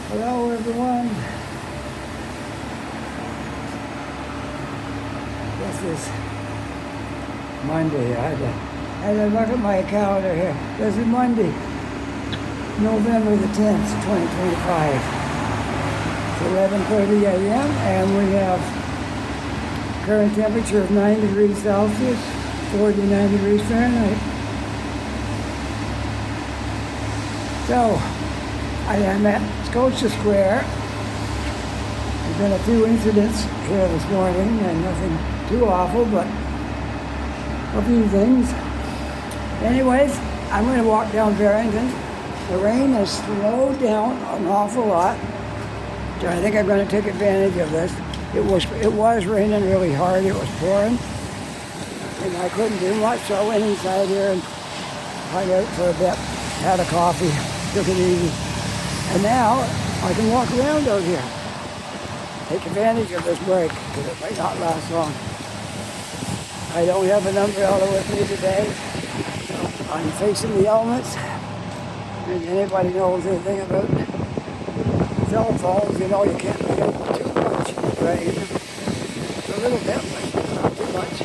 Hello everyone. This is Monday. I had to look at my calendar here. This is Monday, November the 10th, 2025. It's 11:30 a.m. and we have current temperature of 9 degrees Celsius, 49 degrees Fahrenheit. So, I am at Scotia Square. There's been a few incidents here this morning, and nothing too awful, but a few things. Anyways, I'm going to walk down Barrington. The rain has slowed down an awful lot, so I think I'm going to take advantage of this. It was raining really hard. It was pouring, and I couldn't do much, so I went inside here and hung out for a bit, had a coffee, took it easy. And now I can walk around out here. Take advantage of this break because it might not last long. I don't have an umbrella with me today. So I'm facing the elements. And anybody knows anything about cell phones, you know you can't look at too much in the rain. A little bit, but not too much.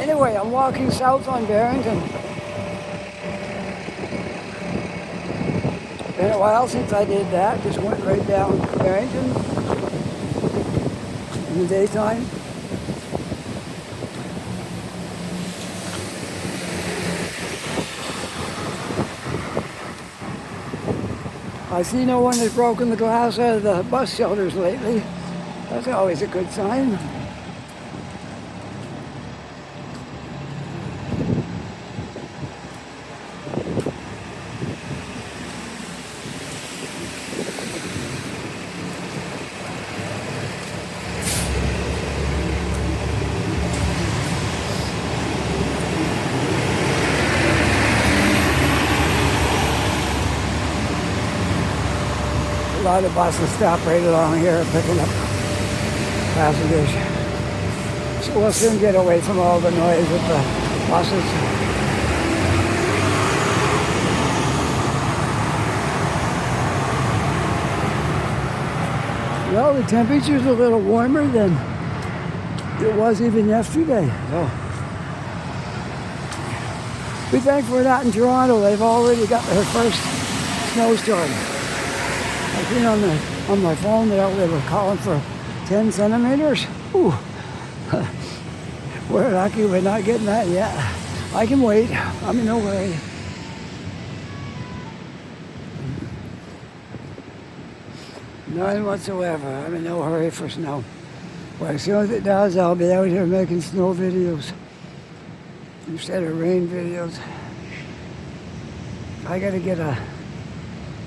Anyway, I'm walking south on Barrington. Been a while since I did that. Just went right down Barrington in the daytime. I see no one has broken the glass out of the bus shelters lately. That's always a good sign. A lot of buses stop right along here picking up passengers. So we'll soon get away from all the noise with the buses. Well, the temperature's a little warmer than it was even yesterday. So be thankful for that in Toronto. They've already got their first snowstorm. I've seen on my phone they were calling for 10 centimeters. Ooh. We're lucky we're not getting that yet. I can wait. I'm in no hurry. None whatsoever. I'm in no hurry for snow. Well, as soon as it does, I'll be out here making snow videos instead of rain videos. I gotta get a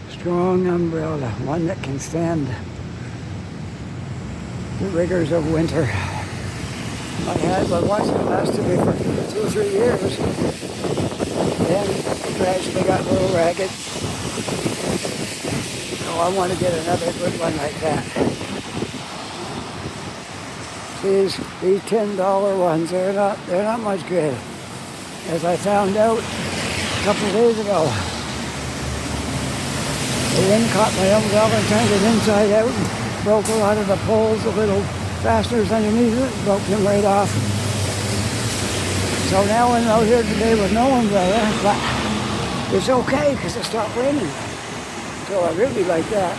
strong umbrella, one that can stand the rigors of winter. I had one once that lasted me for 2 or 3 years. Then it gradually got a little ragged. So I want to get another good one like that. These $10 ones, they're not much good. As I found out a couple of days ago. The wind caught my umbrella and turned it inside out and broke a lot of the poles, the little fasteners underneath it, broke them right off. So now I'm out here today with no umbrella, but it's okay because it stopped raining. So I really like that.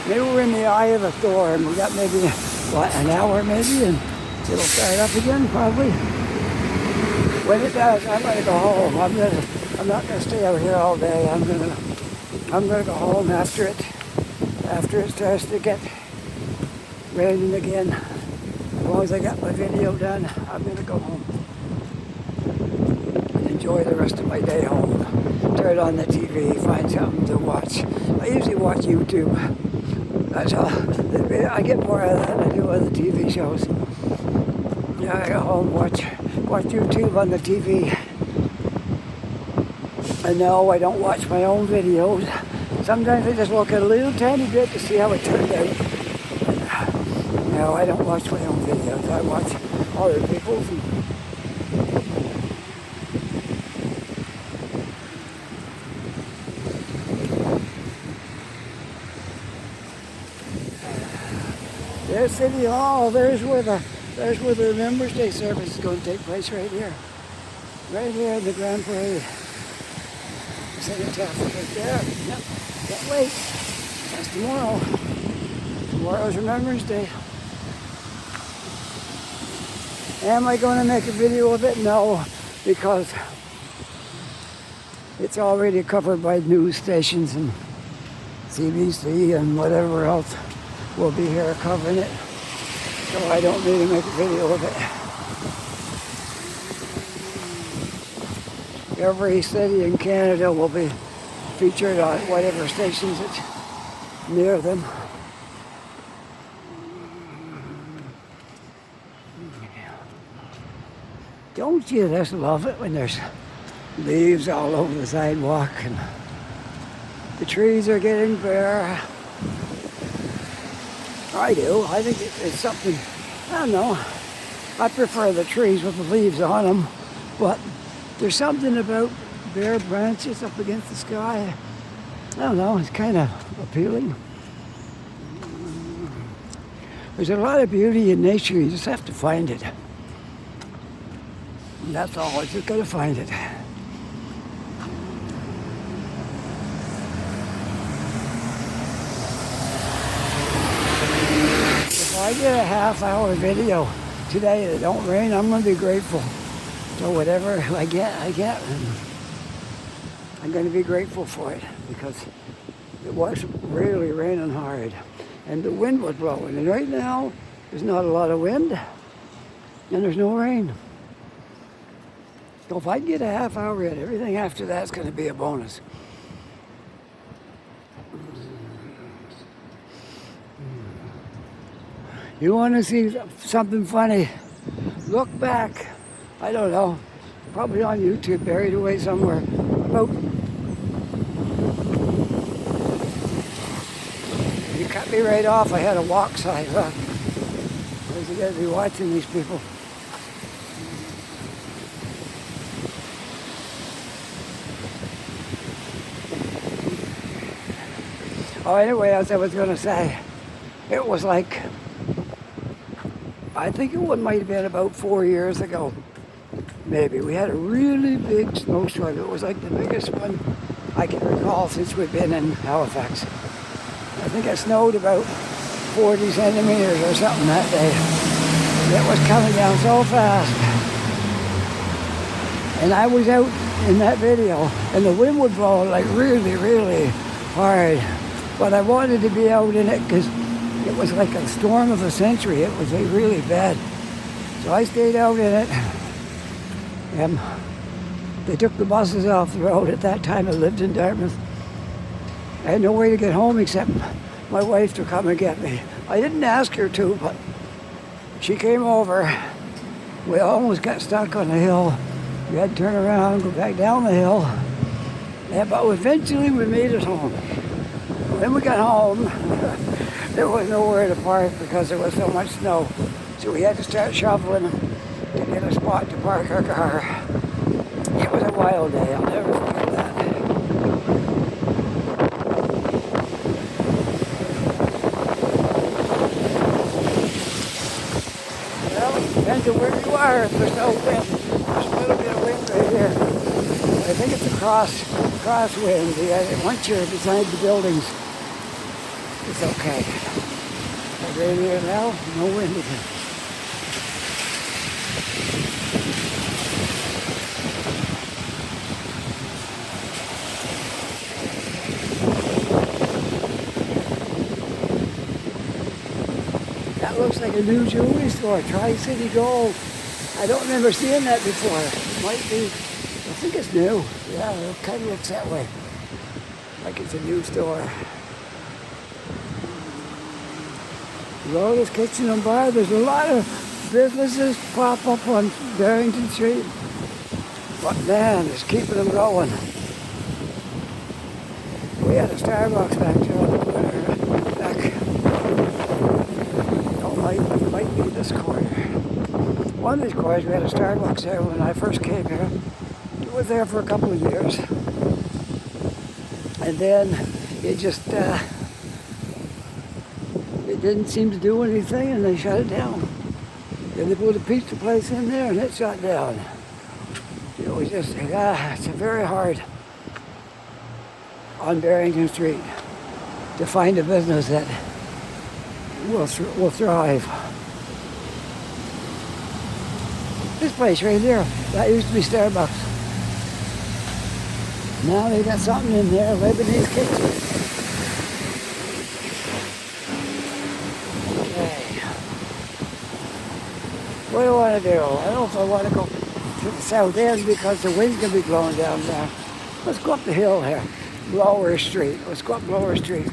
Maybe we're in the eye of a storm. We got maybe, an hour maybe, and it'll start up again probably. When it does, I'm going to go home. I'm not going to stay out here all day. I'm going to go home after it starts to get raining again. As long as I got my video done, I'm going to go home and enjoy the rest of my day home. Turn on the TV, find something to watch. I usually watch YouTube. That's all. I get more out of that than I do other TV shows. Yeah, I go home, watch YouTube on the TV. And no, I don't watch my own videos. Sometimes I just look at a little tiny bit to see how it turned out. No, I don't watch my own videos. I watch other people's. there's City Hall. There's where the Remembrance Day service is going to take place right here. Right here in the Grand Parade. Cenotaph right there. Yep. Can't wait. That's tomorrow. Tomorrow's Remembrance Day. Am I going to make a video of it? No, because it's already covered by news stations and CBC and whatever else will be here covering it. So I don't need to make a video of it. Every city in Canada will be featured on whatever stations it's near them. Don't you just love it when there's leaves all over the sidewalk and the trees are getting bare? I do. I think it's something, I don't know. I prefer the trees with the leaves on them, but there's something about bare branches up against the sky. I don't know, it's kind of appealing. There's a lot of beauty in nature, you just have to find it. And that's all, I just gotta find it. If I get a half-hour video today that don't rain, I'm gonna be grateful. So whatever I get, and I'm gonna be grateful for it because it was really raining hard and the wind was blowing. And right now, there's not a lot of wind and there's no rain. So if I get a half hour in, everything after that's going to be a bonus. You want to see something funny? Look back. I don't know. Probably on YouTube, buried away somewhere. About. You cut me right off. I had a walk sign. Where's he going to be watching these people? Oh, anyway, as I was going to say, it was like, I think it might have been about 4 years ago, maybe. We had a really big snowstorm. It was like the biggest one I can recall since we've been in Halifax. I think it snowed about 40 centimeters or something that day. It was coming down so fast. And I was out in that video, and the wind would blow like really, really hard. But I wanted to be out in it because it was like a storm of the century. It was like really bad. So I stayed out in it. And they took the buses off the road. At that time I lived in Dartmouth. I had no way to get home except my wife to come and get me. I didn't ask her to, but she came over. We almost got stuck on the hill. We had to turn around, go back down the hill. Yeah, but eventually we made it home. When we got home, there was nowhere to park because there was so much snow. So we had to start shoveling to get a spot to park our car. It was a wild day, I'll never forget that. Well, it depends on where you are. If there's no wind, there's a little bit of wind right here. I think it's a crosswind. Yeah, once you're beside the buildings, it's okay. But right here now, no wind again. That looks like a new jewelry store, Tri-City Gold. I don't remember seeing that before. It might be, I think it's new. Yeah, it kind of looks that way. Like it's a new store. Lotus Kitchen and Bar. There's a lot of businesses pop up on Barrington Street. But man, it's keeping them going. We had a Starbucks back there on the corner. Might be this corner. One of these corners, we had a Starbucks there when I first came here. It was there for a couple of years. And then it just didn't seem to do anything, and they shut it down. Then they put a pizza place in there, and it shut down. It was just, it's very hard on Barrington Street to find a business that will thrive. This place right there, that used to be Starbucks. Now they got something in there, Lebanese kitchen. Okay. What do I want to do? I don't know if I want to go to the south end because the wind's going to be blowing down there. Let's go up the hill here, Blower Street. Let's go up Blower Street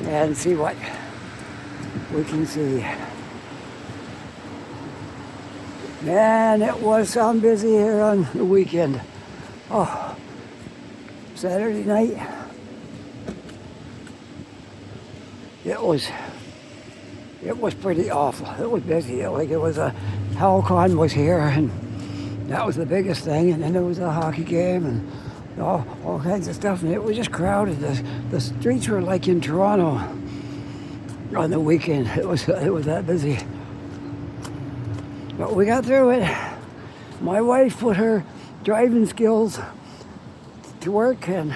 and see what we can see. Man, it was some busy here on the weekend. Oh, Saturday night. It was pretty awful. It was busy. Like it was Halcon was here, and that was the biggest thing. And then there was a hockey game and all kinds of stuff. And it was just crowded. The streets were like in Toronto on the weekend. It was that busy. But we got through it. My wife put her driving skills to work, and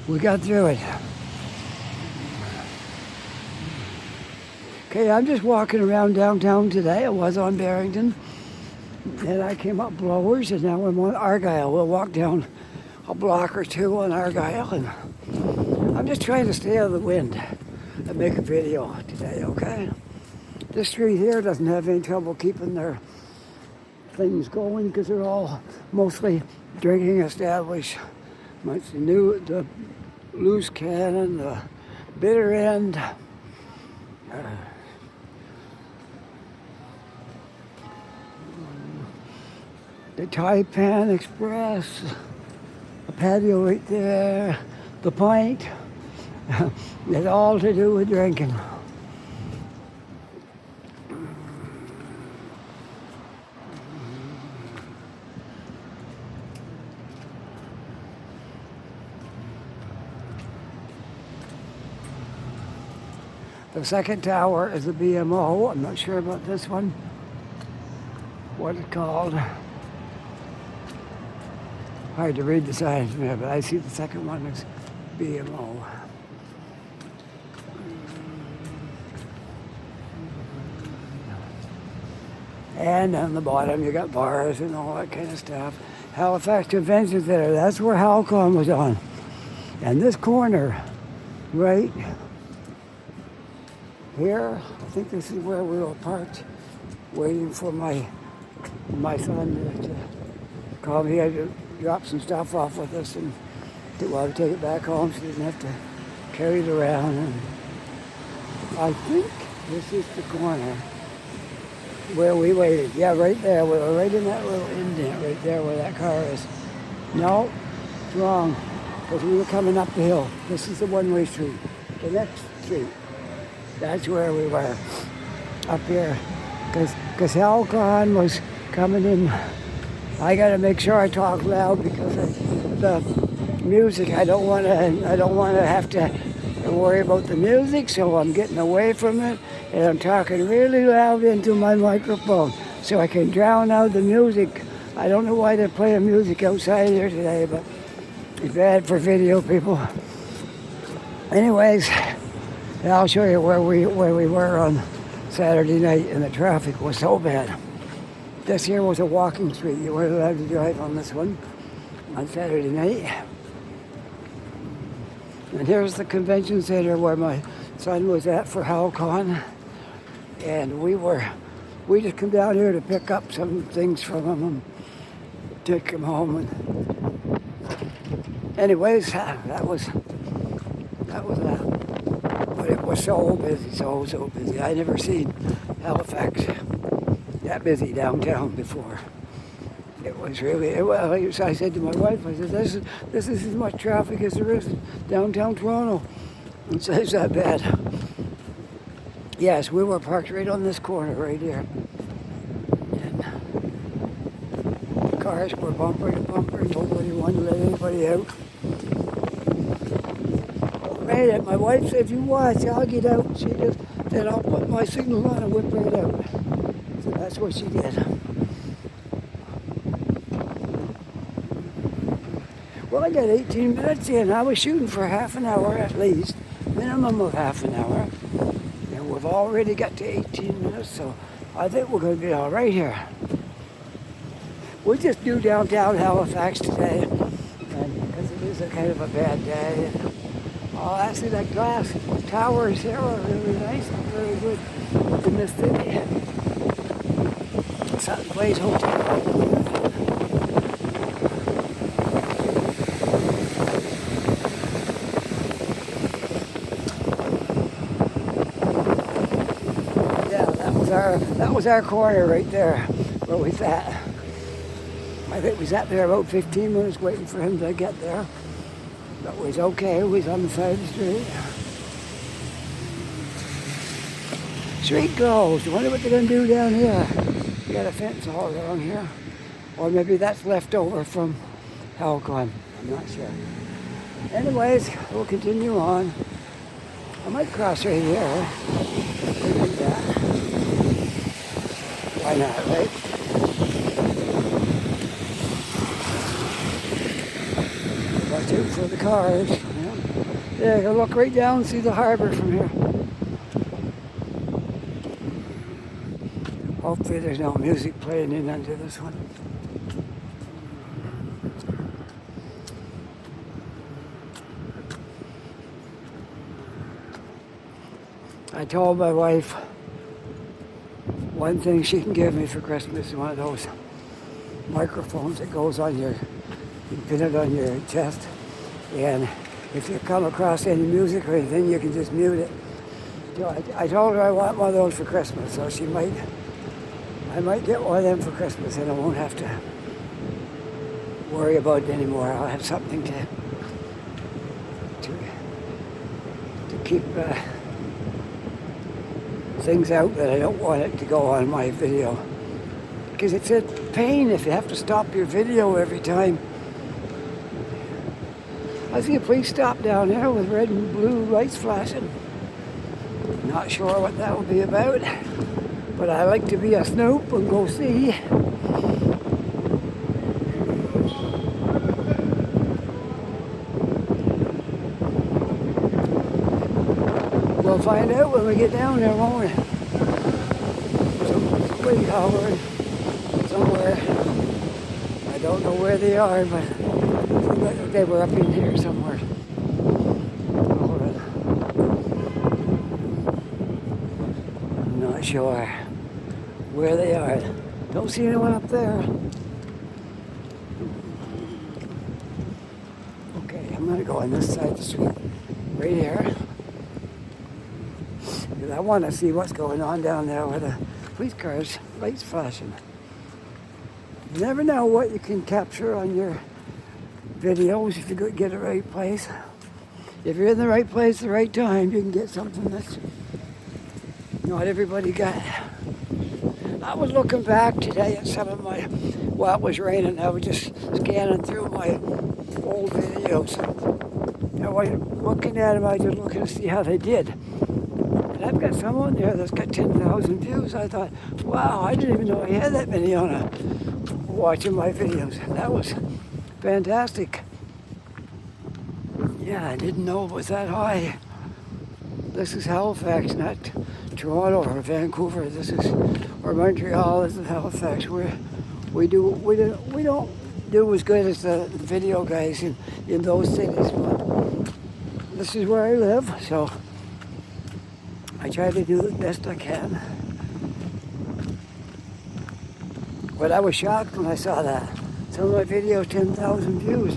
we got through it. Okay, I'm just walking around downtown today. I was on Barrington, and I came up Blowers, and now I'm on Argyle. We'll walk down a block or two on Argyle, and I'm just trying to stay out of the wind and make a video today, okay? This street here doesn't have any trouble keeping their things going because they're all mostly drinking establishments. The Loose Cannon, the Bitter End, the Taipan Express, a patio right there, the Pint. It's all to do with drinking. The second tower is a BMO. I'm not sure about this one. What it's called. Hard to read the signs from there, but I see the second one is BMO. And on the bottom you got bars and all that kind of stuff. Halifax Convention Center, that's where Halcon was on. And this corner, right here, I think this is where we were parked, waiting for my son to call me. He had to drop some stuff off with us and to take it back home so he didn't have to carry it around. And I think this is the corner where we waited. Yeah, right there. We were right in that little indent right there where that car is. No, it's wrong, because we were coming up the hill. This is the one-way street. The next street. That's where we were, up here, because Halcon was coming in. I got to make sure I talk loud because of the music. I don't want to have to worry about the music, so I'm getting away from it, and I'm talking really loud into my microphone so I can drown out the music. I don't know why they're playing music outside here today, but it's bad for video people. Anyways, I'll show you where we were on Saturday night, and the traffic was so bad. This here was a walking street. You weren't allowed to drive on this one on Saturday night. And here's the convention center where my son was at for Halcon. And we just come down here to pick up some things from him and take him home. And anyways, that was that. But it was so busy, so busy. I never seen Halifax that busy downtown before. It was really, I said to my wife, I said, this is as much traffic as there is in downtown Toronto. It's that bad. Yes, we were parked right on this corner right here. And cars were bumper to bumper. Nobody wanted to let anybody out. made it. My wife said, "You watch, I'll get out." She just said, "I'll put my signal on and whip right out." So that's what she did. Well, I got 18 minutes in. I was shooting for half an hour at least, minimum of half an hour. And we've already got to 18 minutes, so I think we're going to be all right here. We'll just do downtown Halifax today, and because it is a kind of a bad day. Oh, actually, that glass towers here are really nice and very good in this city. Sutton Place Hotel. That was our corner right there where we sat. I think we sat there about 15 minutes waiting for him to get there. But it was okay, it was on the side of the street. Street closed. I wonder what they're going to do down here. We got a fence all around here. Or maybe that's left over from Halcon. I'm not sure. Anyways, we'll continue on. I might cross right here. Like that. Why not, right? Watch out for the cars. Yeah, you can look right down and see the harbor from here. Hopefully there's no music playing in under this one. I told my wife one thing she can give me for Christmas is one of those microphones that goes on your, you pin it on your chest, and if you come across any music or anything, you can just mute it. So I told her I want one of those for Christmas, so I might get one of them for Christmas, and I won't have to worry about it anymore. I'll have something to keep things out that I don't want it to go on my video. Because it's a pain if you have to stop your video every time. I see a police stop down there with red and blue lights flashing. Not sure what that will be about, but I like to be a snoop and go see. We'll find out when we get down there, won't we? Somebody hovering somewhere. I don't know where they are, but they were up in here somewhere. I'm not sure where they are. Don't see anyone up there. Okay, I'm gonna go on this side of the street, right here. I want to see what's going on down there with the police cars, lights flashing. You never know what you can capture on your videos if you get the right place. If you're in the right place at the right time, you can get something that's not everybody got. I was looking back today at some of my, well, it was raining, I was just scanning through my old videos. I wasn't looking at them, I was just looking to see how they did. I've got someone there that's got 10,000 views. I thought, wow, I didn't even know he had that many on watching my videos. That was fantastic. Yeah, I didn't know it was that high. This is Halifax, not Toronto or Vancouver. This is, or Montreal. This is Halifax. We don't do as good as the video guys in those cities, but this is where I live, so I try to do the best I can. But I was shocked when I saw that. Some of my videos, 10,000 views.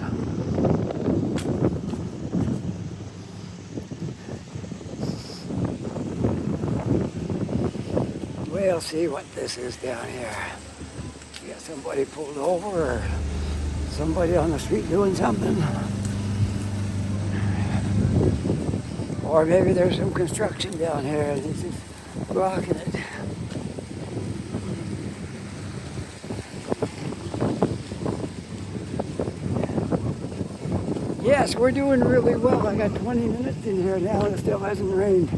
We'll see what this is down here. You got somebody pulled over or somebody on the street doing something. Or maybe there's some construction down here and it's just blocking it. Yeah, Yes, we're doing really well. I got 20 minutes in here now and it still hasn't rained.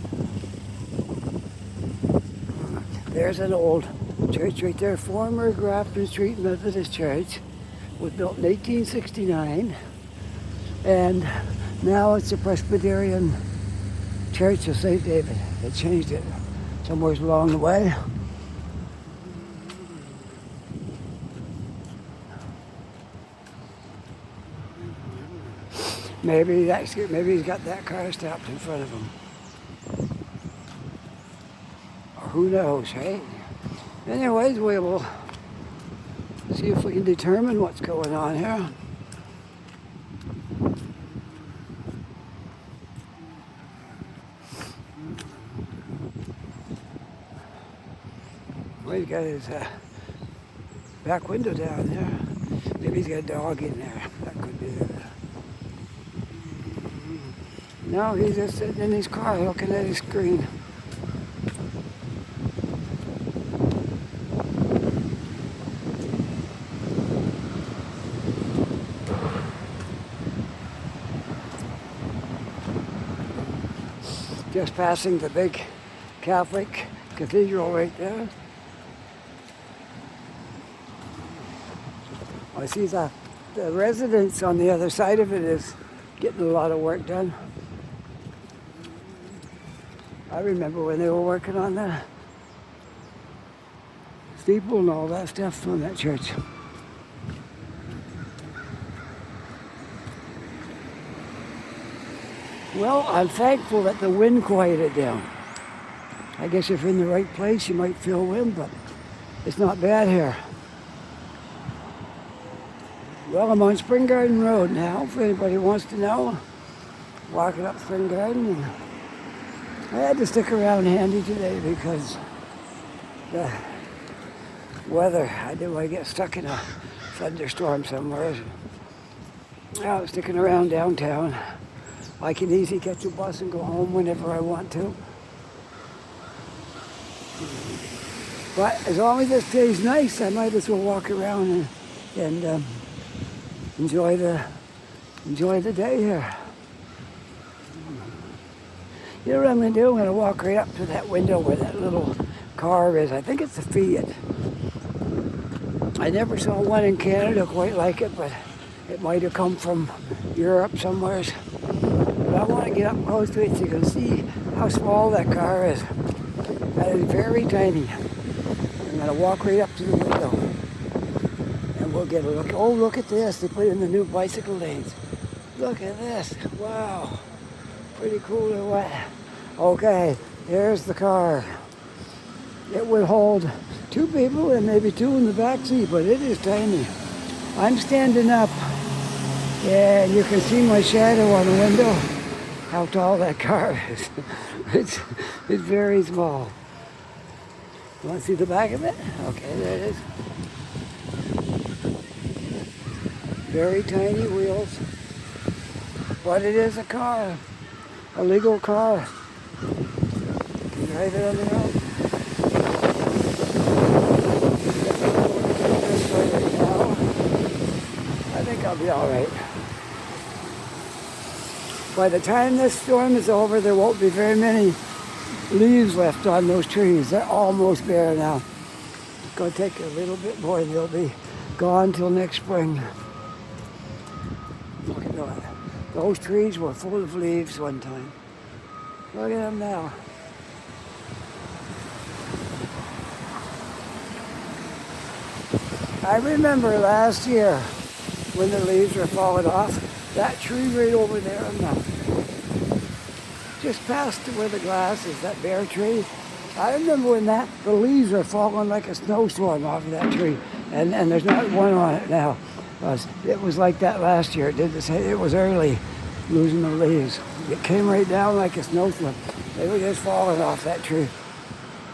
There's an old church right there, former Grafton Street Methodist Church. Was built in 1869 and now it's a Presbyterian Church of St. David. They changed it somewhere along the way. Maybe he's got that car stopped in front of him. Or who knows, right? Anyways, we will see if we can determine what's going on here. Well, he's got his back window down there. Maybe he's got a dog in there. That could be it. No, he's just sitting in his car looking at his screen. Just passing the big Catholic cathedral right there. I see the residence on the other side of it is getting a lot of work done. I remember when they were working on the steeple and all that stuff on that church. Well, I'm thankful that the wind quieted down. I guess if you're in the right place, you might feel wind, but it's not bad here. Well, I'm on Spring Garden Road now, if anybody wants to know. Walking up Spring Garden, and I had to stick around handy today because the weather, I didn't want to get stuck in a thunderstorm somewhere. I was sticking around downtown. I can easily catch a bus and go home whenever I want to. But as long as it stays nice, I might as well walk around and enjoy the day here. You know what I'm going to do? I'm going to walk right up to that window where that little car is. I think it's a Fiat. I never saw one in Canada quite like it, but it might have come from Europe somewhere. But I want to get up close to it so you can see how small that car is. That is very tiny. I'm going to walk right up to the window and we'll get a look. Oh, look at this. They put in the new bicycle lanes. Look at this. Wow. Pretty cool or what? Okay, here's the car. It would hold 2 people and maybe 2 in the back seat, but it is tiny. I'm standing up and you can see my shadow on the window. How tall that car is. It's very small. You want to see the back of it? Okay, there it is. Very tiny wheels. But it is a car. A legal car. Can you drive it on the road? This way right now. I think I'll be all right. By the time this storm is over, there won't be very many leaves left on those trees. They're almost bare now. It's going to take a little bit more and they'll be gone till next spring. Look at that. Those trees were full of leaves one time. Look at them now. I remember last year when the leaves were falling off, that tree right over there on the, just past where the glass is, that bare tree. I remember when the leaves were falling like a snowstorm off of that tree, and there's not one on it now. It was like that last year. It was early, losing the leaves. It came right down like a snowstorm. They were just falling off that tree.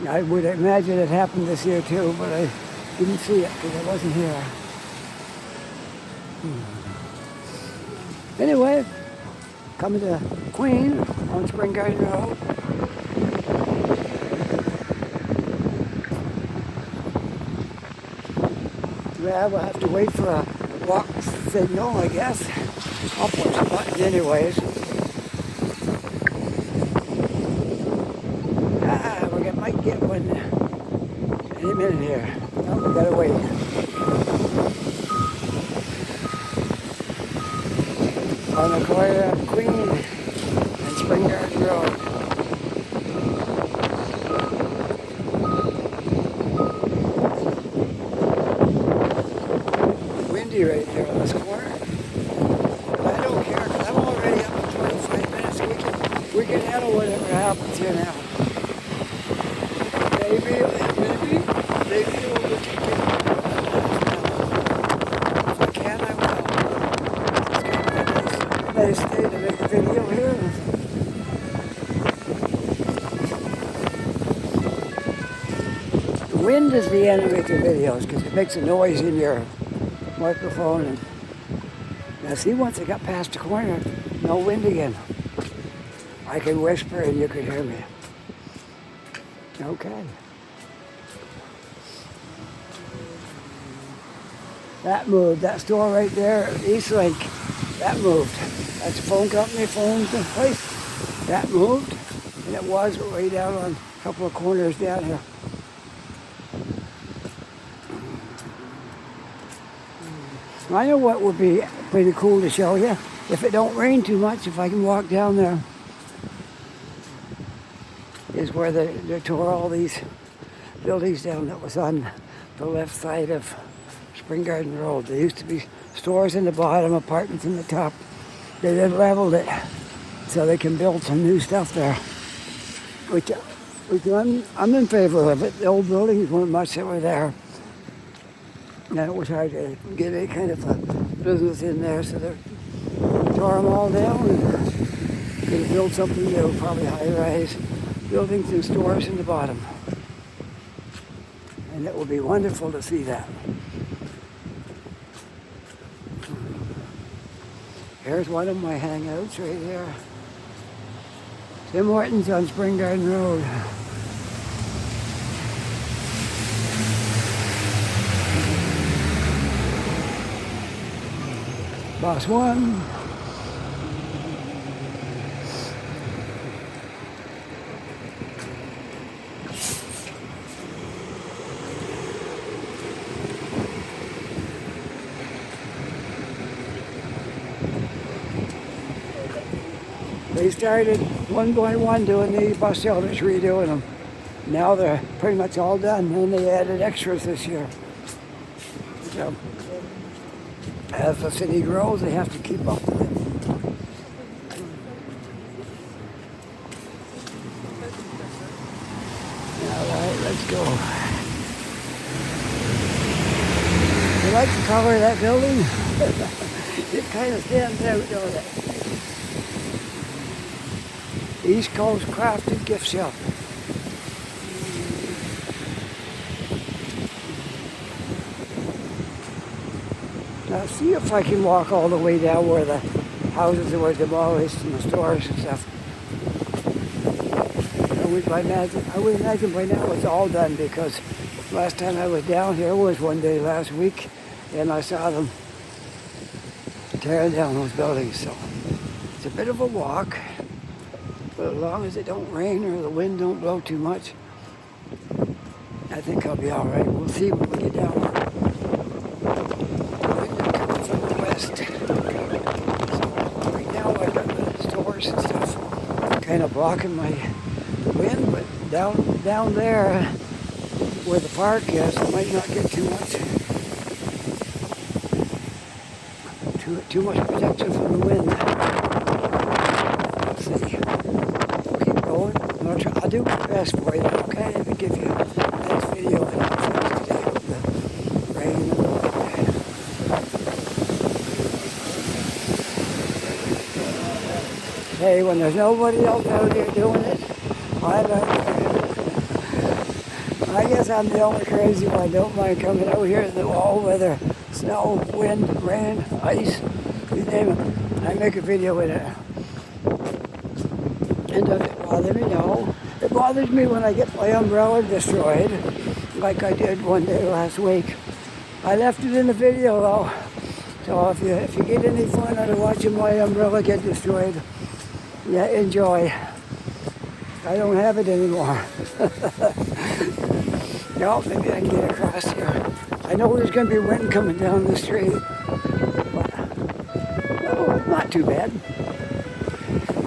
I would imagine it happened this year too, but I didn't see it because I wasn't here. Anyway, coming to Queen on Spring Garden Road. Yeah, we'll have to wait for a walk signal, I guess. I'll push the button anyways. We might get one any minute here. Oh, we gotta wait. On the corner of Queen and Spring Garden Road. Windy right there on this corner. But I don't care because I'm already up in 25 minutes. We can handle whatever happens here now. Maybe it will take it. If I can, I will. It's kind of a nice day to make a video here. The wind is the enemy to videos because it makes a noise in your microphone. And now see, once I got past the corner, no wind again. I can whisper and you can hear me. Okay. That moved. That store right there, Eastlink, that moved. That's a phone company, phone place. That moved. And it was way down on a couple of corners down here. I know what would be pretty cool to show you. If it don't rain too much, if I can walk down there, is where they tore all these buildings down that was on the left side of Spring Garden Road. There used to be stores in the bottom, apartments in the top. They then leveled it so they can build some new stuff there, which I'm in favor of it. The old buildings weren't much that were there. And it was hard to get any kind of a business in there, so they tore them all down and going to build something new, probably high-rise buildings and stores in the bottom. And it will be wonderful to see that. Here's one of my hangouts right here. Tim Hortons on Spring Garden Road. Boss one. They started one by one doing the bus shelters, redoing them. Now they're pretty much all done, and they added extras this year. So, as the city grows, they have to keep up with it. All right, let's go. You like the color of that building? It kind of stands out, don't it? East Coast Crafted Gift Shop. Now see if I can walk all the way down where the houses were demolished and the stores and stuff. I would imagine by now it's all done, because last time I was down here was one day last week and I saw them tearing down those buildings. So it's a bit of a walk, but as long as it don't rain or the wind don't blow too much, I think I'll be all right. We'll see when we get down there. And stuff kind of blocking my wind, but down there where the park is, I might not get too much protection from the wind. Let's see. We'll keep going. I'll do my best for you, okay? To give you a nice video and today with the rain and the wind. Hey, when there's nobody else out here doing it, I'm out here. I guess I'm the only crazy one. Don't mind coming out here in the all weather, snow, wind, rain, ice, you name it. I make a video with it. And does it bother me? No. It bothers me when I get my umbrella destroyed, like I did one day last week. I left it in the video though. So if you get any fun out of watching my umbrella get destroyed, yeah, enjoy. I don't have it anymore. No, maybe I can get across here. I know there's going to be wind coming down the street, but no, not too bad.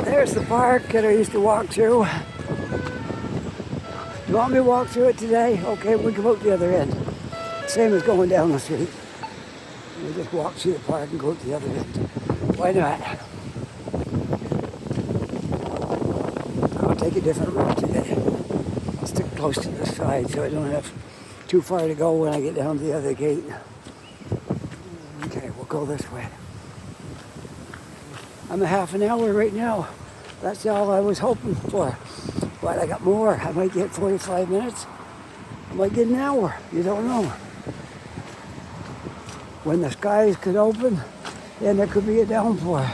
There's the park that I used to walk through. You want me to walk through it today? Okay, we can go out the other end. Same as going down the street. We just walk through the park and go to the other end. Why not? I'll take a different route today. I'll stick close to the side so I don't have too far to go when I get down to the other gate. Okay, we'll go this way. I'm a half an hour right now. That's all I was hoping for. But I got more. I might get 45 minutes. I might get an hour. You don't know. When the skies could open, then there could be a downpour.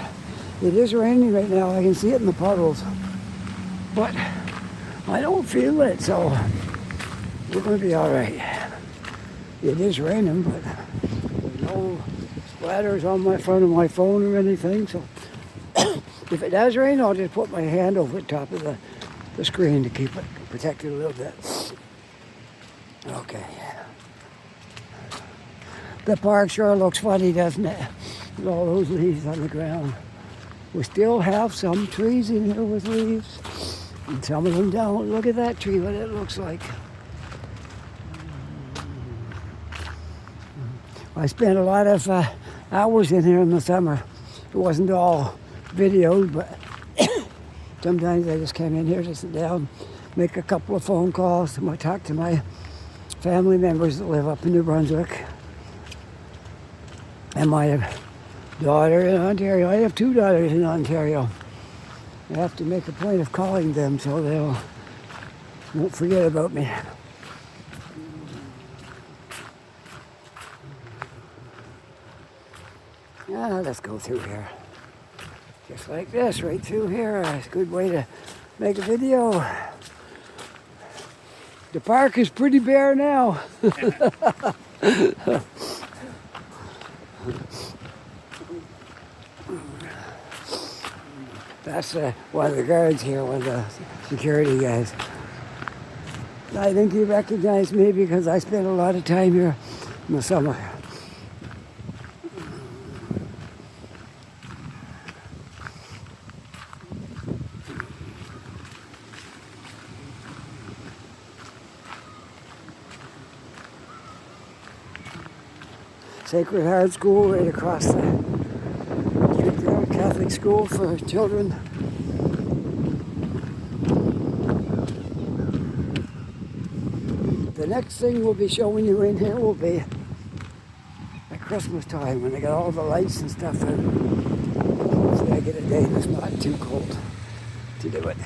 It is raining right now. I can see it in the puddles. But I don't feel it, so we're going to be all right. It is raining, but there's no splatters on my front of my phone or anything. So if it does rain, I'll just put my hand over the top of the screen to keep it protected a little bit. Okay. The park sure looks funny, doesn't it? With all those leaves on the ground. We still have some trees in here with leaves, and some of them don't. Look at that tree, what it looks like. I spent a lot of hours in here in the summer. It wasn't all videoed, but sometimes I just came in here to sit down, make a couple of phone calls, and I talk to my family members that live up in New Brunswick. And my daughter in Ontario. I have 2 daughters in Ontario. I have to make a point of calling them so they won't forget about me. Yeah, let's go through here. Just like this, right through here. It's a good way to make a video. The park is pretty bare now. That's one of the guards here, one of the security guys. I think he recognized me because I spent a lot of time here in the summer. Sacred Heart School right across the street there, Catholic school for children. The next thing we'll be showing you in here will be at Christmas time when they got all the lights and stuff in. Hopefully I get a day that's not too cold to do it.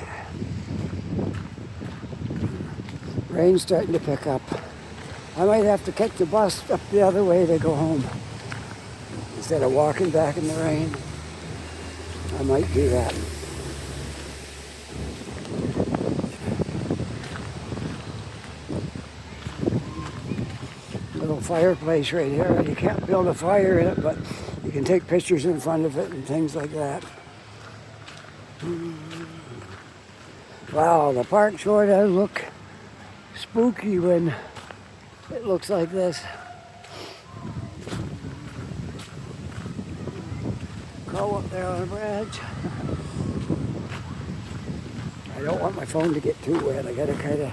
Rain's starting to pick up. I might have to catch the bus up the other way to go home. Instead of walking back in the rain, I might do that. Little fireplace right here. You can't build a fire in it, but you can take pictures in front of it and things like that. Wow, the park sure does look spooky when it looks like this. Go up there on the bridge. I don't want my phone to get too wet. I gotta kind of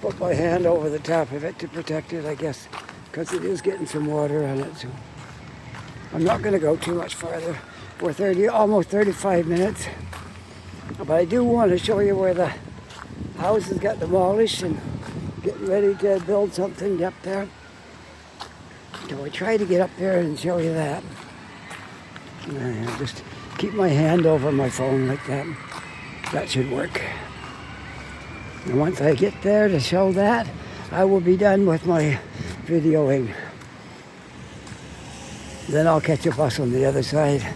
put my hand over the top of it to protect it, I guess, because it is getting some water on it. So I'm not gonna go too much farther. We're almost 35 minutes. But I do want to show you where the houses got demolished and getting ready to build something up there. So I try to get up there and show you that. And I'll just keep my hand over my phone like that. That should work. And once I get there to show that, I will be done with my videoing. Then I'll catch a bus on the other side,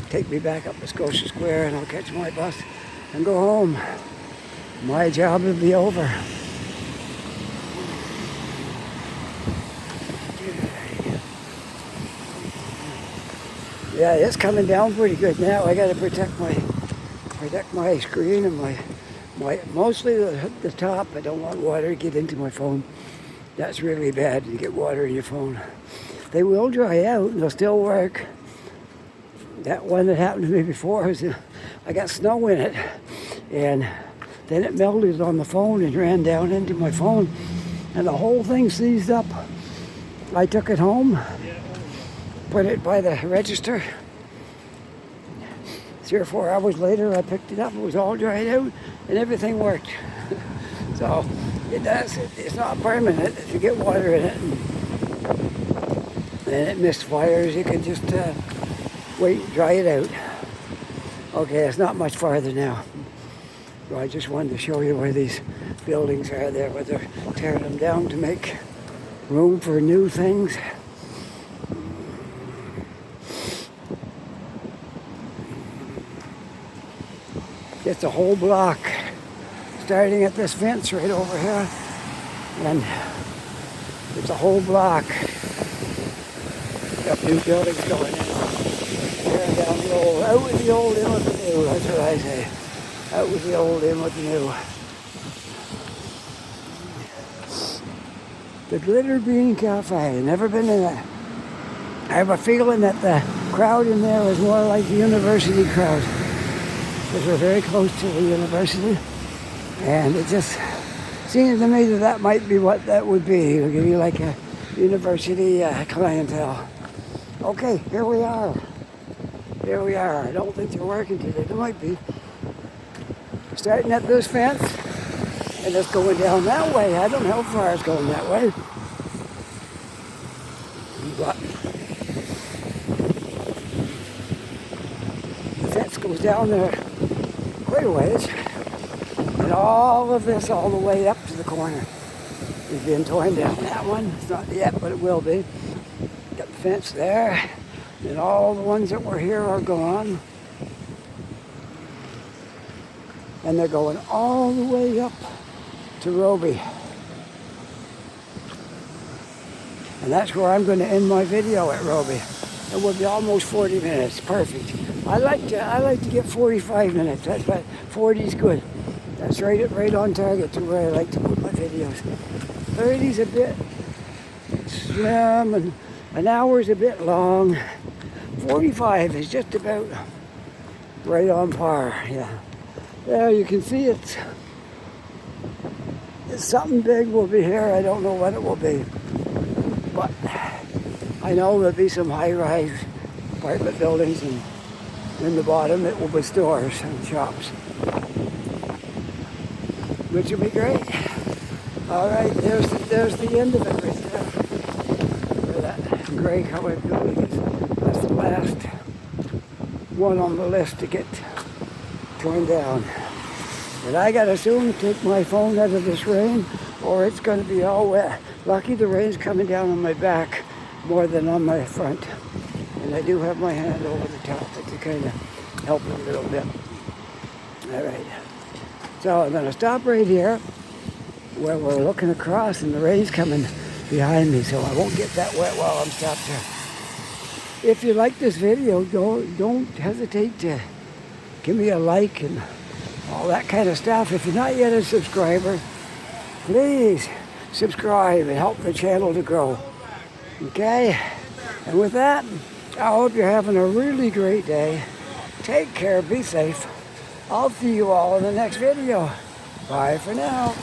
take me back up to Scotia Square, and I'll catch my bus and go home. My job will be over. Yeah, it's coming down pretty good now. I got to protect my screen and my mostly the top. I don't want water to get into my phone. That's really bad to get water in your phone. They will dry out and they'll still work. That one that happened to me before was I got snow in it, and then it melted on the phone and ran down into my phone, and the whole thing seized up. I took it home, put it by the register. 3 or 4 hours later, I picked it up. It was all dried out, and everything worked. So it does. It's not permanent. If you get water in it and it misfires, you can just wait, dry it out. Okay, it's not much farther now. So I just wanted to show you where these buildings are there, where they're tearing them down to make room for new things. It's a whole block, starting at this fence right over here, and it's a whole block. Got new buildings going in. Tearing down the old, out with the old, in with the new, that's what I say. Out with the old, in with the new. The Glitter Bean Cafe, never been in that. I have a feeling that the crowd in there is more like the university crowd, because we're very close to the university, and it just seems to me that that might be what that would be. It'll give you like a university clientele. Okay, here we are. Here we are. I don't think they're working today. They might be. Starting at this fence, and it's going down that way. I don't know how far it's going that way. But the fence goes down there quite a ways. And all of this all the way up to the corner is being torn down. That one, it's not yet, but it will be. Got the fence there. And all the ones that were here are gone. And they're going all the way up to Robie. And that's where I'm going to end my video at Robie. It will be almost 40 minutes. Perfect. I like to get 45 minutes. That's what 40 is good. That's right on target to where I like to put my videos. 30's a bit slim, and an hour's a bit long. 45 is just about right on par. Yeah. There you can see it's something big will be here. I don't know what it will be, but I know there'll be some high-rise apartment buildings, and in the bottom it will be stores and shops, which will be great. All right, there's the end of it right there. Where that gray-colored building is. That's the last one on the list to get torn down. But I gotta soon take my phone out of this rain, or it's gonna be all wet. Lucky the rain's coming down on my back more than on my front. And I do have my hand over the top to kind of help it a little bit. All right. So I'm gonna stop right here where we're looking across, and the rain's coming behind me, so I won't get that wet while I'm stopped here. If you like this video, don't hesitate to give me a like and all that kind of stuff. If you're not yet a subscriber, please subscribe and help the channel to grow. Okay? And with that, I hope you're having a really great day. Take care, be safe. I'll see you all in the next video. Bye for now.